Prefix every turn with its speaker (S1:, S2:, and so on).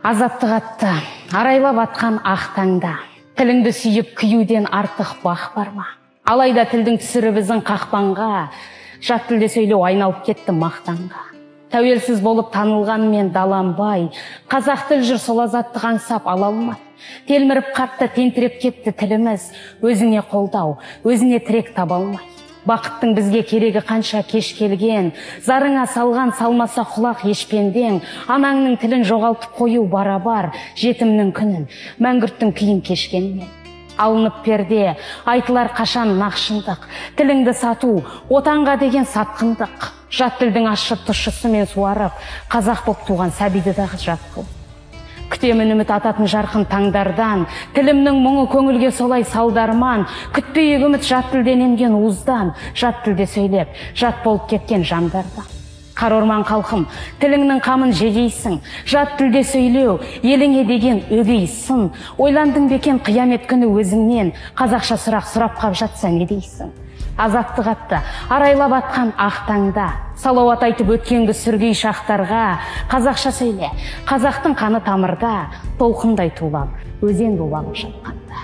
S1: Азаттық атты арайлап атқан ақ таңда, тіліңді сүйіп күюден артық бақ бар ма? Алайда тілдің түсірі біздің қақпанға, жат тілде сөйлеу айналып кетті мақтанға. Тәуелсіз болып танылғанмен даланбай, қазақ тіл жүр сол азаттық аңсап ала алмай. Телміріп қатты тентіреп кетті тіліміз, өзіне қолдау, өзіне тірек таба алмай. Бақыттың бізге керегі қанша кеш келген, зарыңа салған салмаса құлақ ешпендең, анаңның тілін жоғалтып қою барабар, жетімнің күнін, мәңгүрттің күйін кешкенмен. Алынып перде, айтылар қашан нақшындық, тіліңді сату, отанға деген сатқындық. Жат тілдің ащы тұщысы мен суарып, қазақ боп туған сәбиді дағы жат қыл. Күтемін үміт ататын жарқын таңдардан, тілімнің мұңы көңілге солай салдарман, күтпейік үміт жат тілден емген уыздан, жат тілде сөйлеп, жат болып кеткен жандардан. Қар орман халқым, тіліңнің қамын жегейсің, жат тілде сөйлеу, еліңе деген өгей сын. Ойландың бекен қиямет күні өзіңнен, қазақша сұрақ сұрап қап жатса не дейсің? Азаттық атты арайлап атқан ақ таңда, салауат айтып өткенгі сүргей шақтарға, қазақша сөйле, қазақтың қаны тамырда, толқындай тулап, өзен болып ағып жатқанда.